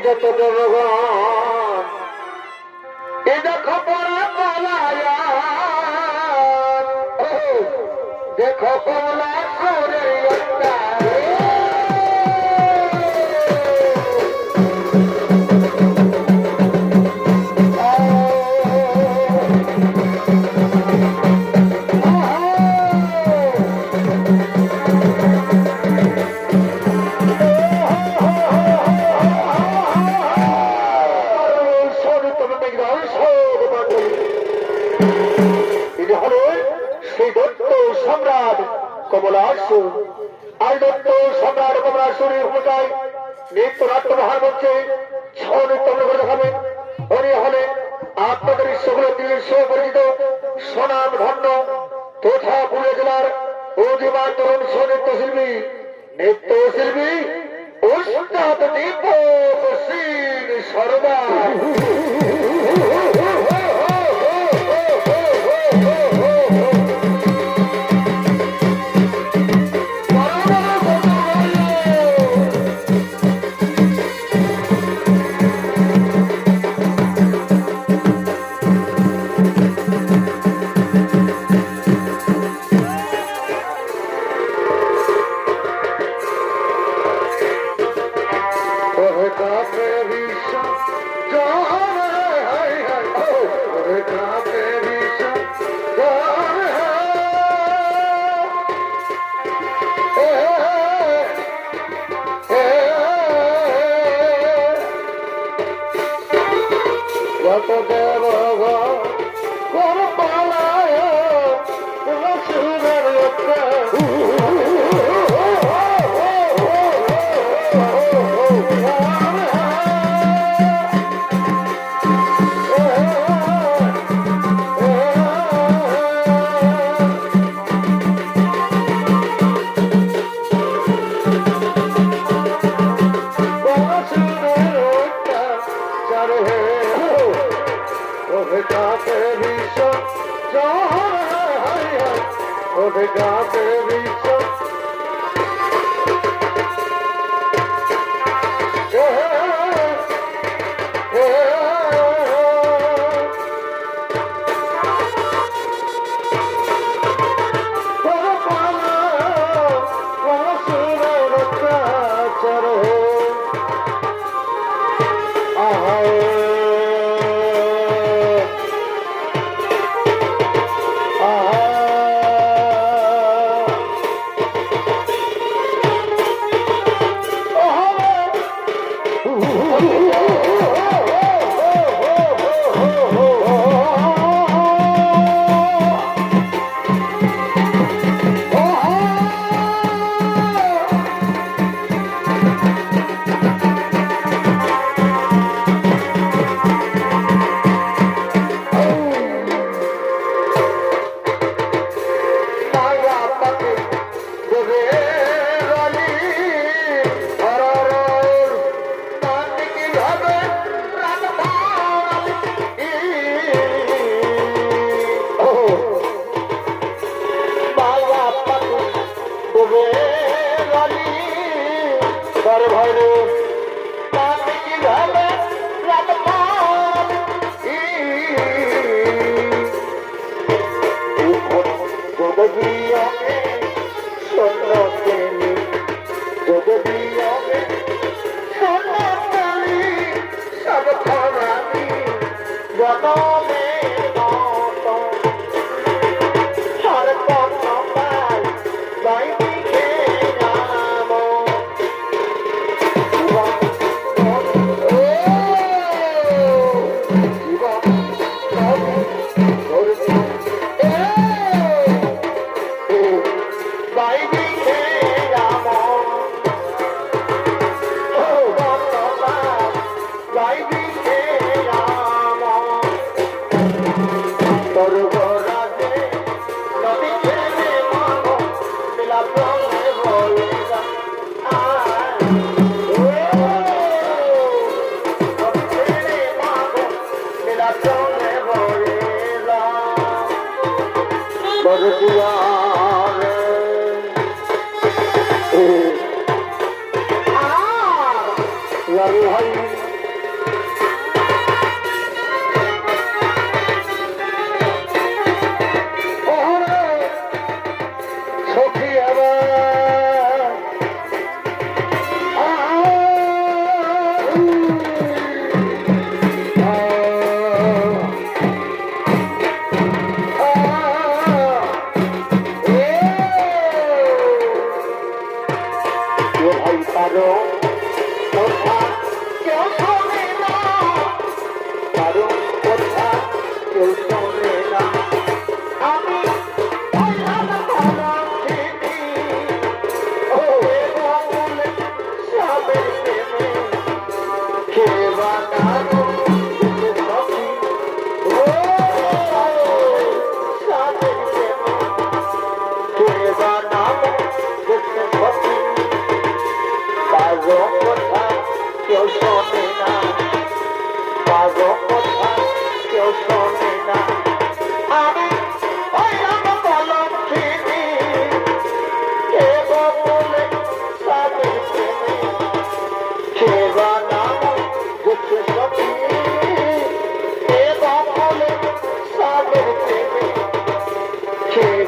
যত দেবগণ এ দেখো পরাপলায়া দেখো কমলা সুরের সম্রাট কমলাসুর আর দত্ত সম্রাট কমলাসুরের ভূমিকায় নৃত্য নাট্য মহান মঞ্চে ছৌ নৃত্য করে দেখাবেন। উনি হলেন আপনাদের সকলের দিয়ে সুপরিচিত সুনাম ধন্য তথা পুরুলিয়া জেলার অধিমান তরুণ নৃত্য শিল্পী উস্তাদ দীপক সিং শর্মা।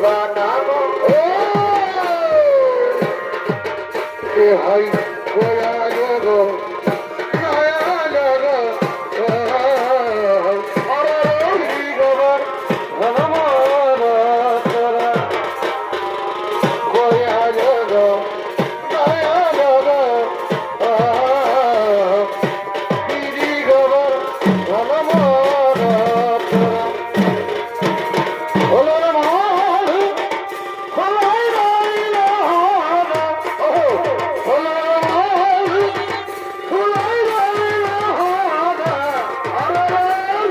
বানাবো কে হয় গোয়া গো নয়া গো গোবর আমার তোরা গোয়া গো নয়া গো বিরি গোবর আমার তোরা ওলা মাল খোলাই রাইলা ওলা মাল খোলাই রাইলা আরে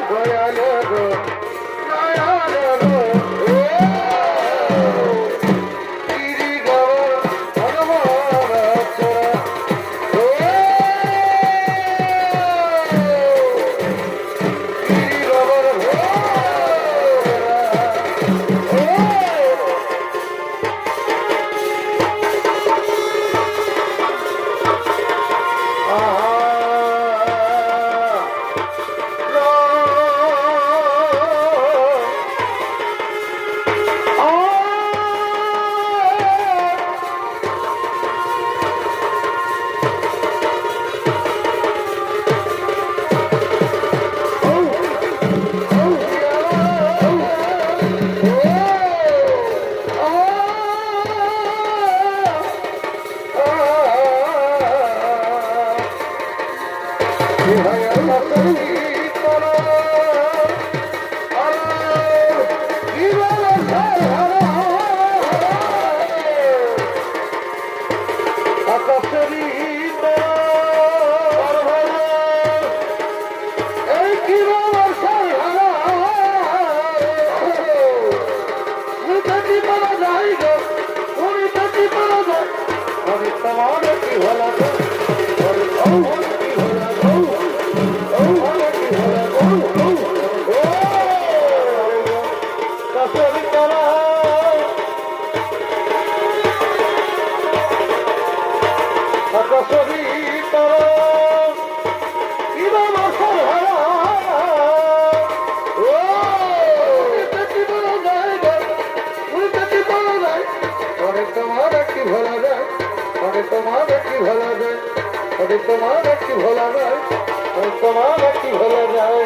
গোয়া গো নয়া গো বিরি গোবর আমার তোরা বিরি গোবর তোমার কি ভোলা যায় তোমার কি ভোলা যায়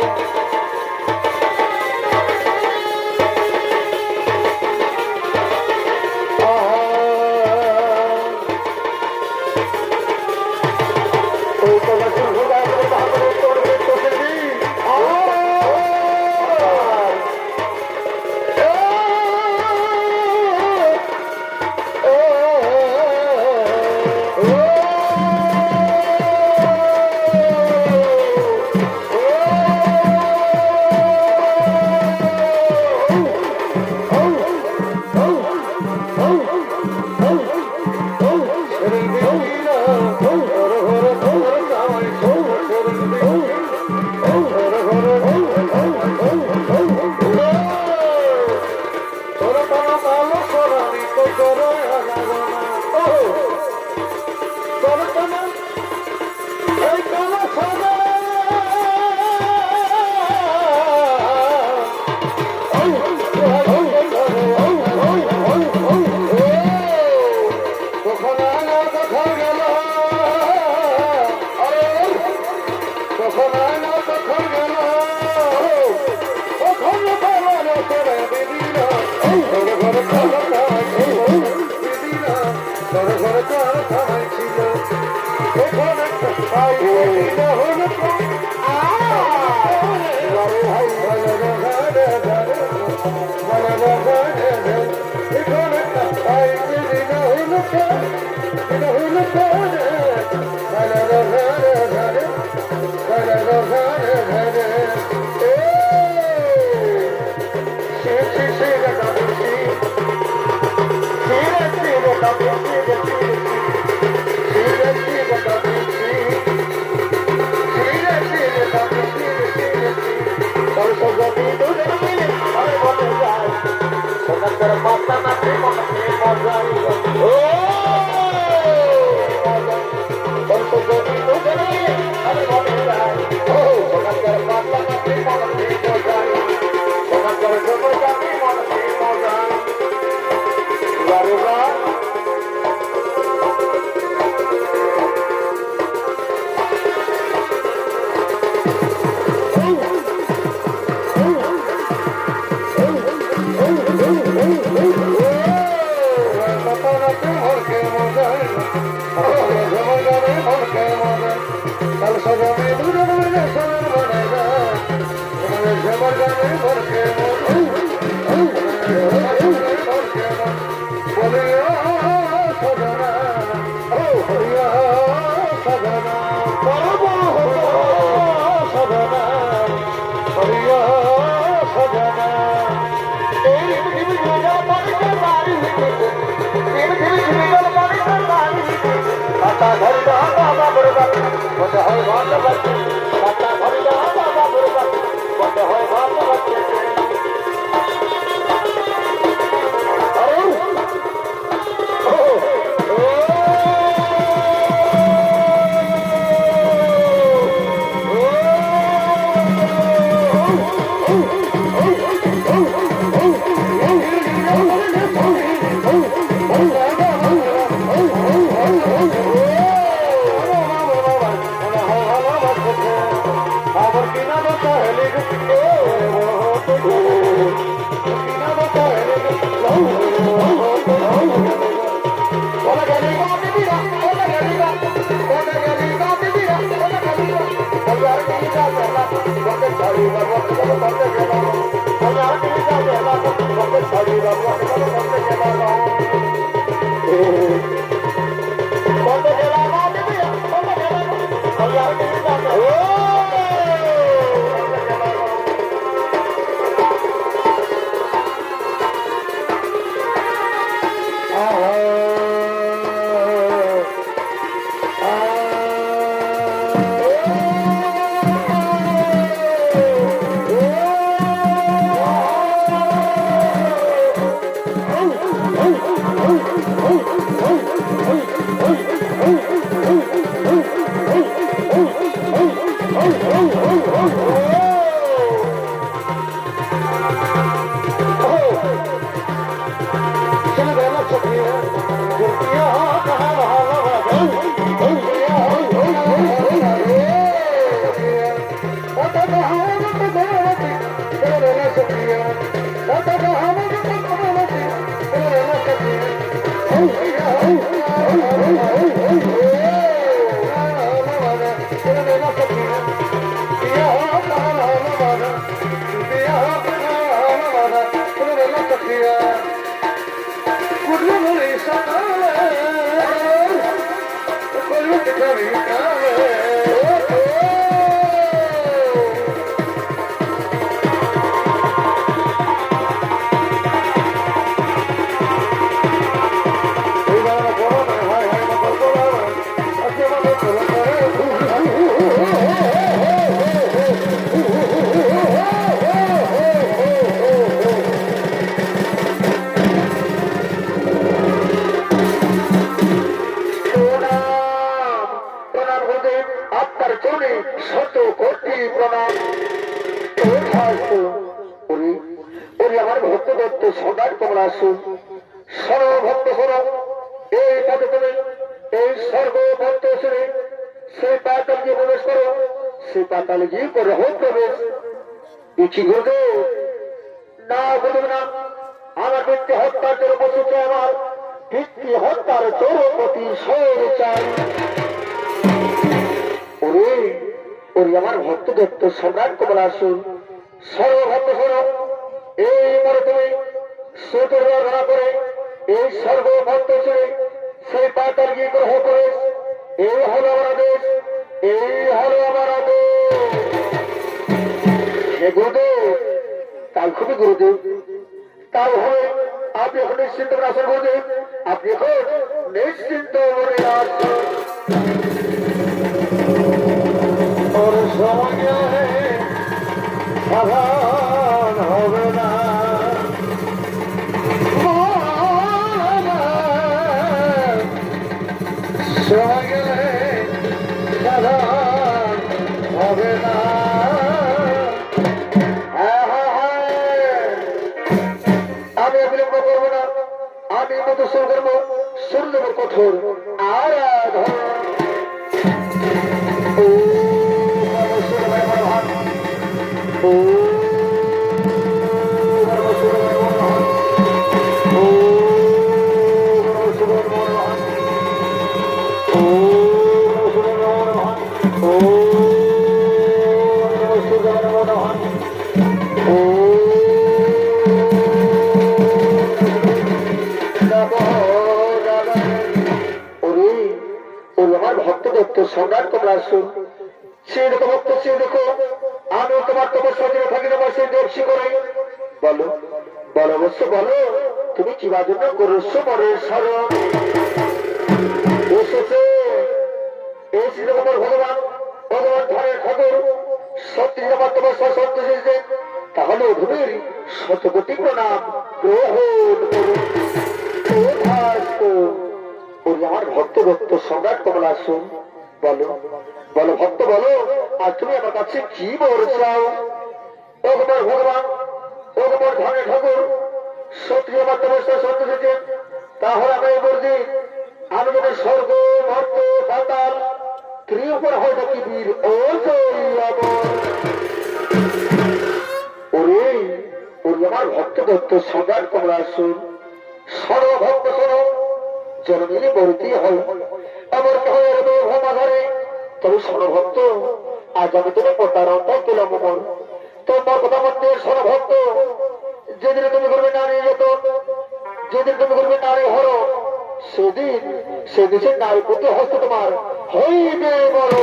হয় ভাত বাচ্চা বাচ্চা ঘরে যাওয়া বাবা দুর্গা বন্ধ হয় ভাত বাচ্চা সম্রাট কমলা আসুন সর্বভক্ত শোনো এই মরে তুমি সুতোর ধরা করে এই সর্বভক্ত ছেড়ে সেই পাতাল গিয়ে গ্রহ করে এই হলো আমার দেশ এই হলো আমার গুরুদেব তাই খুবই গুরুদেব তাই হবে আপনি এখন নিশ্চিন্ত আসেন গুরুদেব আপনি এখন নিশ্চিন্ত মনে আসুন সময় সাধারণ হবে না সময় গেলে সাধারণ হবে না আমি অবিলম্ব করবো না আমি মতো শুরু করবো শুরু দেবো কঠোর আরাধন সম্রাট কমলা আসুন সে দেখো ভক্ত সে দেখো আমি তোমার তপস্যা দিনে থাকি তোমার সেই দর্শী করে বলো বলো অবশ্য বলো তুমি কিবা জন্য করছো মনের স্মরণ এসেছে এই শ্রীরকমের ভগবান ভগবান ধানের ঠাকুর সত্যি আমার তোমার সন্তুষ্ট এসেছেন, তাহলে অধুনের শতকোটি প্রণাম গ্রহণ করুন। আমার ভক্ত ভক্ত সম্রাট কমলা শুন, বলো বলো ভক্ত বলো, আর তুমি আমার কাছে কি বলছাও? ও তোমার ভগবান, ও তোমার ধানের ঠাকুর সত্যি আমার তোমার সন্তুষ্ট এসেছেন, তাহলে আমি বলছি আমি যদি স্বর্গ মর্ত পাতাল ত্রিউপর হয় নাকি বীর ও ওরে ওরে আমার ভক্ত ভক্ত সম্রাট কমলা শুন, সর্বভক্ত শোনো, জননীর বলতে হয় আমার ঘরে। তবে সর্বভক্ত আজ আমি তুমি প্রতারণায় পেলাম মন, তোমার কথা মধ্যে সর্বভক্ত যেদিন তুমি করবে নারী যতন, যেদিন তুমি করবে নারী হর, সেদিন সে দেশের নারী প্রতি হস্ত তোমার হইবে বড়।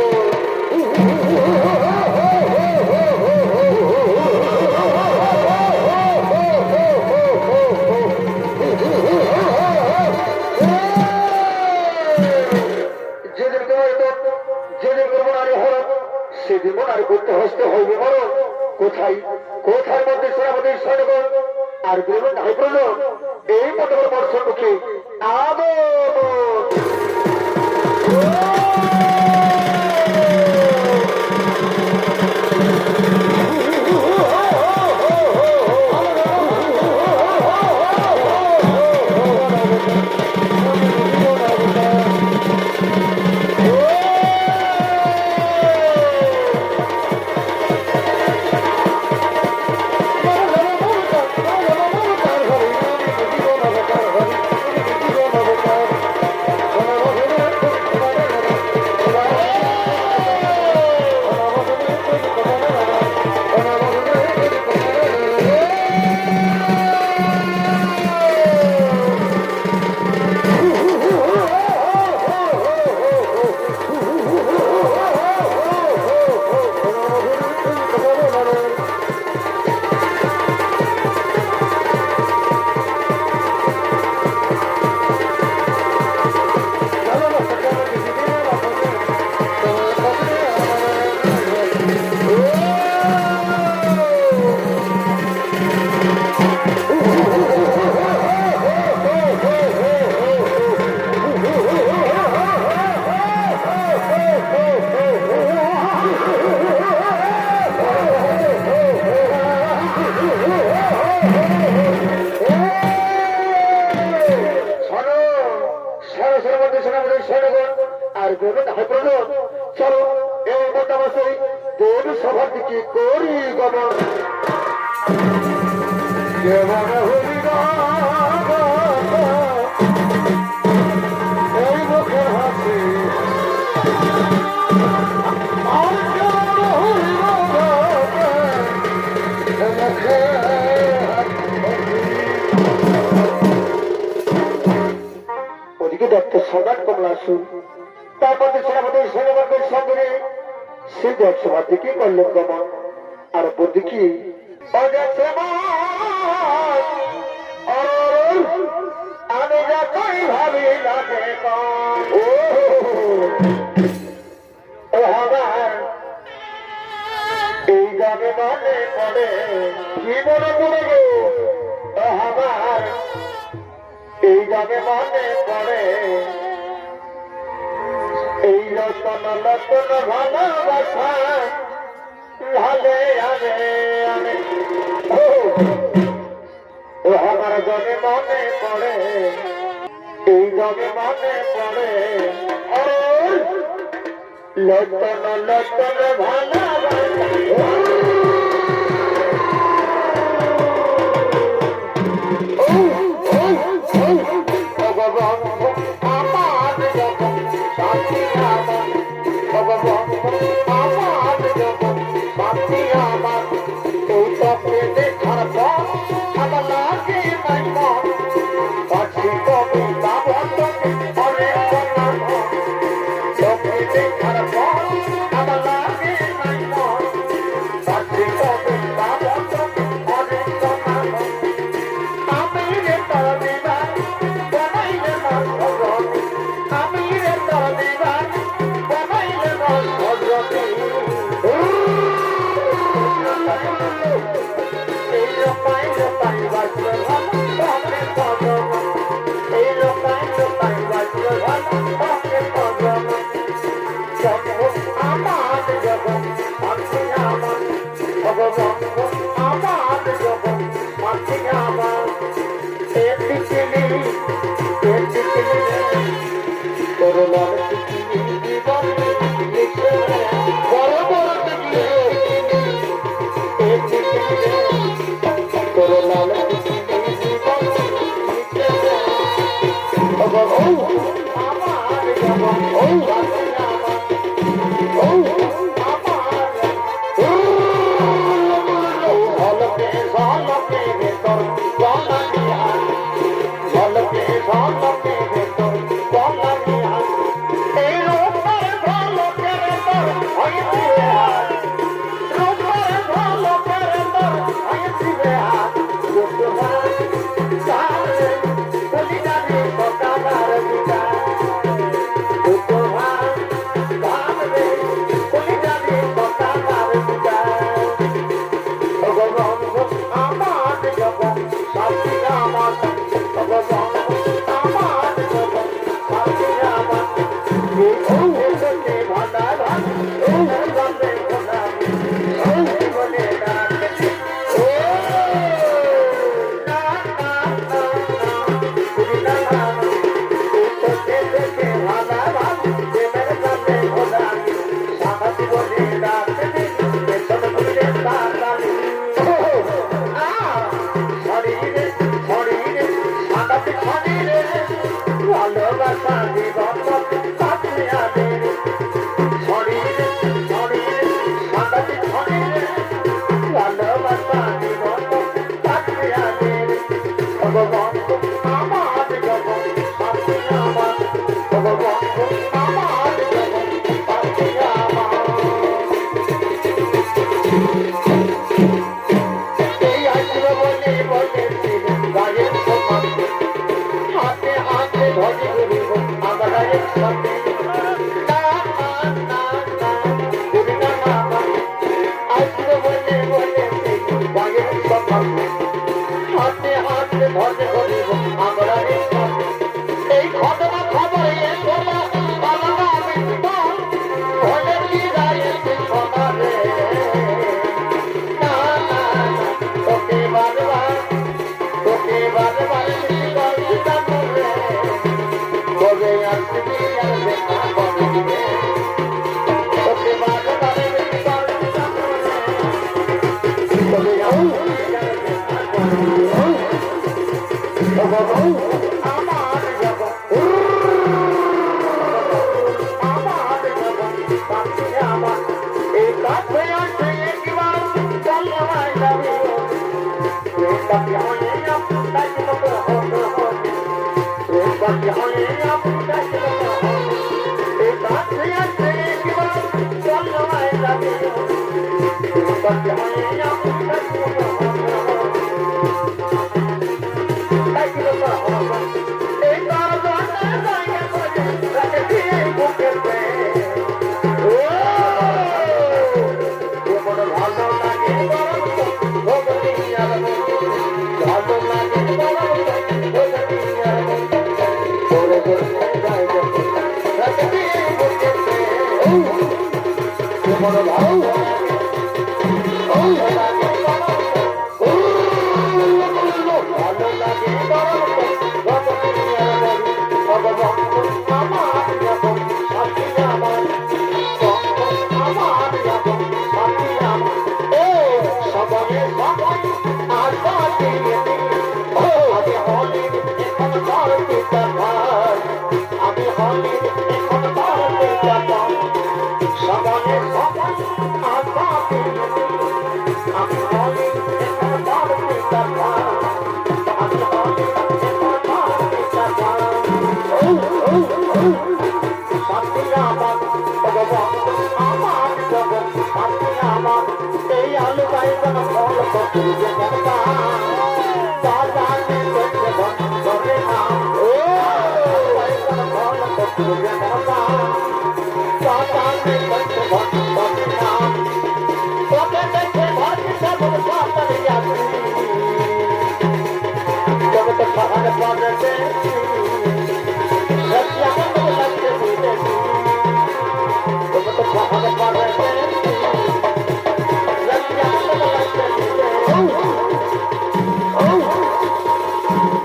সেদিন নারী করতে হস্তে হইবে বড়। কোথায় কোথায় মধ্যে সেনাপতি সৈন্যগণ আর বেরোন নাই করল এই মতো বর্ষণ মুখে আর বেরোন নাই করল। চলো এই মোটামুটি দেব সভার দিকে করি গমন। এই মুখের হাসি ওদিকে দেখতে সম্রাট কমলা শুন, তারপর সেনাপতি সৈন্যবর্গের সঙ্গে সে জয়সভার দিকে করলেন গমন। আর অপর দিকে আমি যতই ভাবি লাগে এই যাবে মনে পড়ে কি মনে পড়ে গো আমার, এই যাবে মনে পড়ে এই রতন রতন ভালোবাসা ভালে আরে আরে ও আমার জনে মনে পড়ে এই জনে মনে পড়ে লতন লতন ভালোবাসা।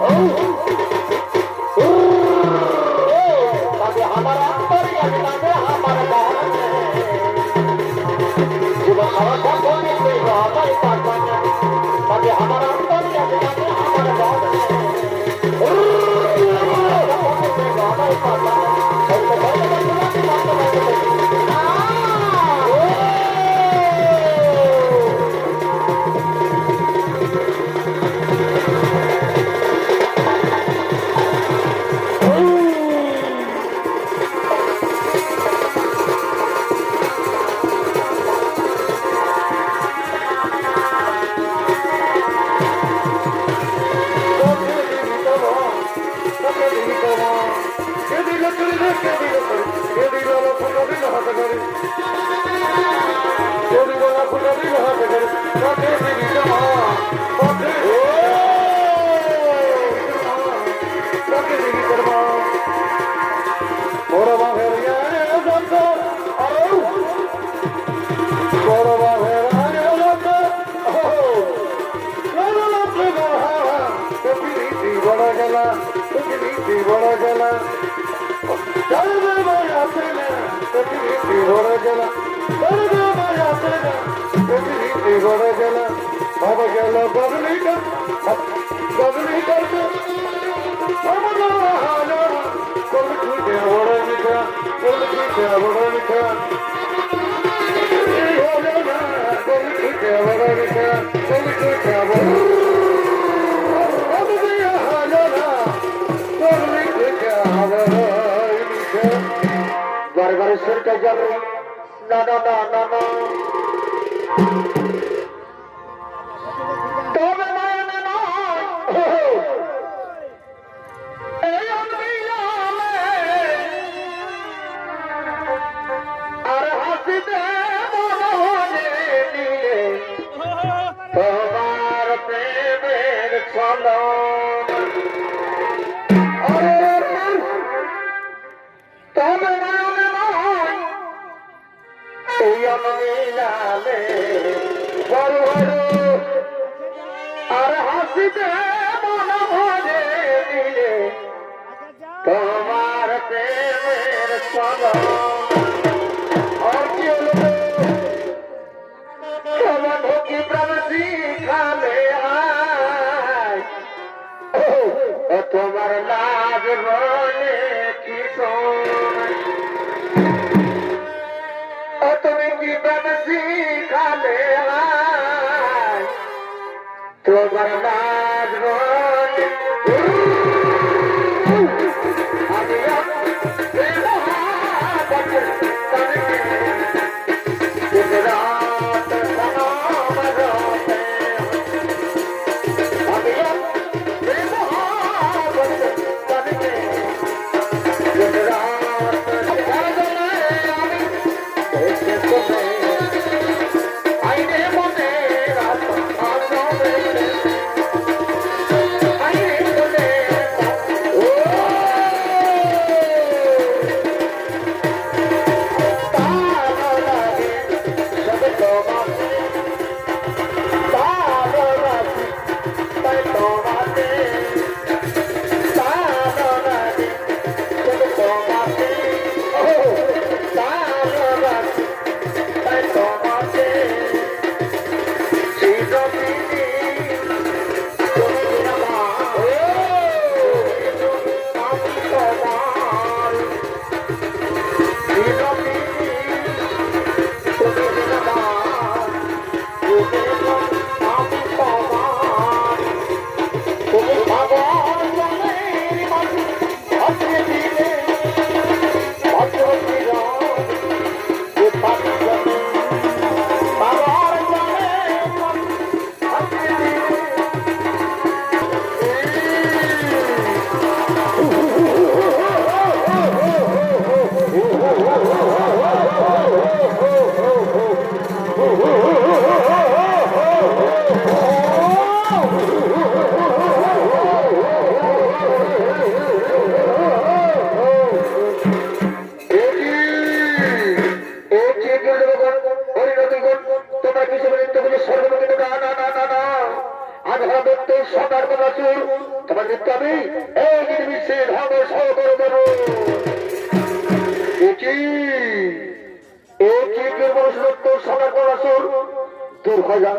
Oh! तभी हमारा अंतरिया में हमारे बहन जीवन सारा कोई कोई राजा ही पाता है तभी हमारा अंतरिया में हमारे बहन राजा ही पाता है এই বিশ্বের ধ্বংস করে দেব। দূর হয়ে যান,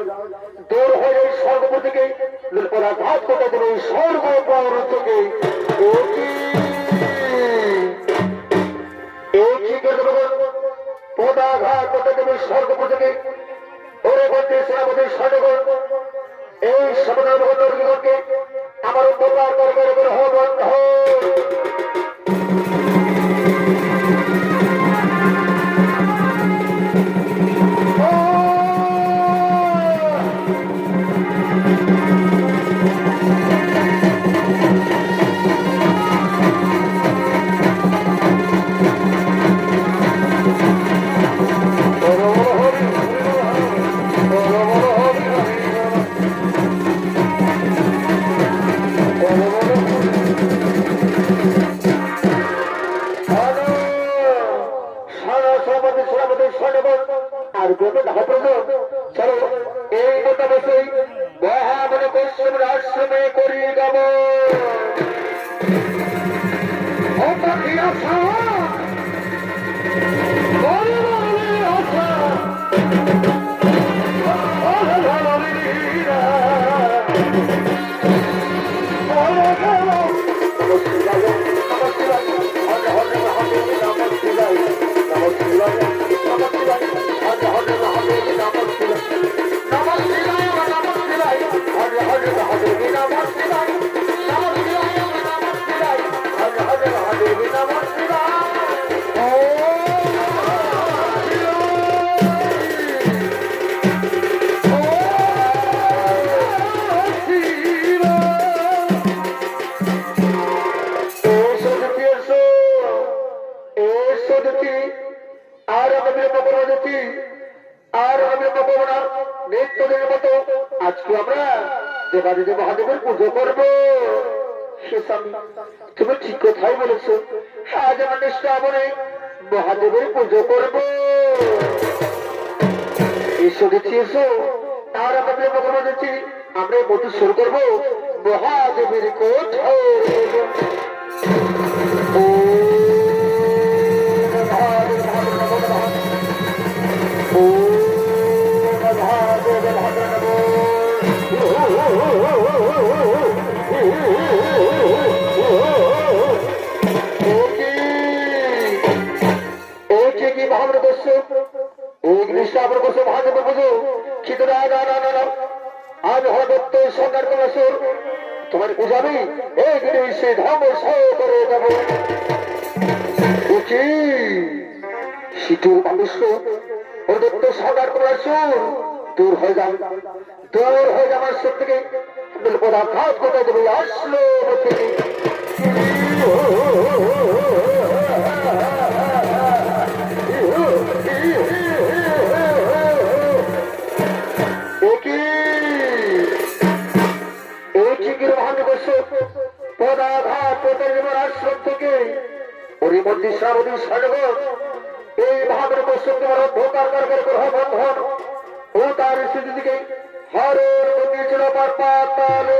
দূর হয়ে স্বর্গপুর থেকে ঘাত করতে দেবে স্বর্গ থেকে পদাঘাত করতে দেবে স্বর্গপুর থেকে। ওরে বলতে সেনাপতির সৈন্যগণ এই সমাজকে আমার উপকার করবে বন্ধ। আর কোন চলো এই কথা বসে মহামনে পশ্চিম আশ্রমে করি যাব। আজকে আমরা দেবাদেবী মহাদেবের পুজো করবো। তুমি ঠিক কথাই বলেছো, আজ আমাদের শ্রাবণে মহাদেবের পুজো করবো। এসো দেখছি এসো, আর আমাদের মকর দেখছি আমরা পুজো শুরু করবো মহাদেবের কোথায়। তোমার বুঝাবি এই সে ধ্বংস করে দেব। শীতুর মানুষ প্রদত্ত সরকার করে দূর হয়ে যান, দূর হয়ে যাওয়ার সব থেকে পদাঘাত করে দেবে আসলো থেকে। পদাঘাত পেতে যাবার আশ্রম থেকে ওরই মধ্যে শ্রাবণী সৈন্যগণ এই মহাদের পশ্চিম তোমার অন্ধকার বন্ধন ও তার স্থিতি দিকে হরের মন্দির ছিল পাতালে।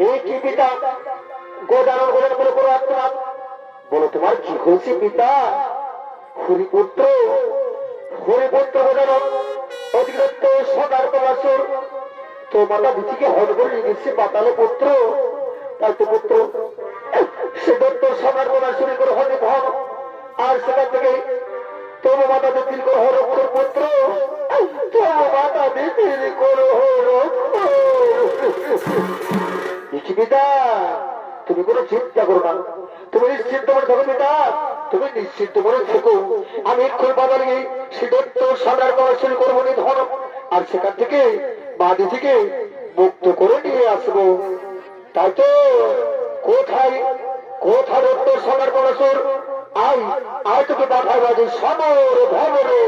এই কি পিতা গোদারণ গোদান বলে কোনো আত্মনাথ বলো তোমার কি হয়েছে পিতা? হরিপুত্র হরিপুত্র গোদারণ অতিরিক্ত সদার কলাসুর তো মাতা দিদিকে হল করে নিয়ে গেছে পাতালে পুত্র। তাই তো পুত্র সে দত্ত সদার কলাসুরি করে হলে ধন আর সেখান থেকে তোমার মাতা দিদির করে হল পুত্র তোমার মাতা দিদির করে হল পিতা। তুমি কোনো চিন্তা করো না, তুমি নিশ্চিন্ত মনে থাকো পিতা, তুমি নিশ্চিন্ত মনে থেকো। আমি এক্ষুনি বাজারে গিয়ে সিদ্ধান্ত সাদার করা শুরু করবো ধন আর সেখান থেকে বাদি থেকে মুক্ত করে নিয়ে আসবো। তাই তো কোথায় কোথায় দত্ত সাদার করা সুর আই আয় তোকে পাঠায় বাজে সমর ভবরে।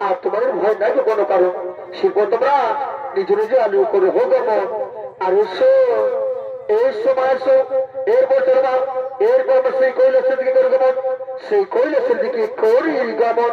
আর তোমাদের ভয় নাই যে কোনো কারণ শিল্প তোমরা নিজে নিজে আলু করে হোক আর এসো এই সময় এসো এর বছর না এরপর সেই কৈলাসের দিকে করে গমন সেই কৈলাসের দিকে করি গমন।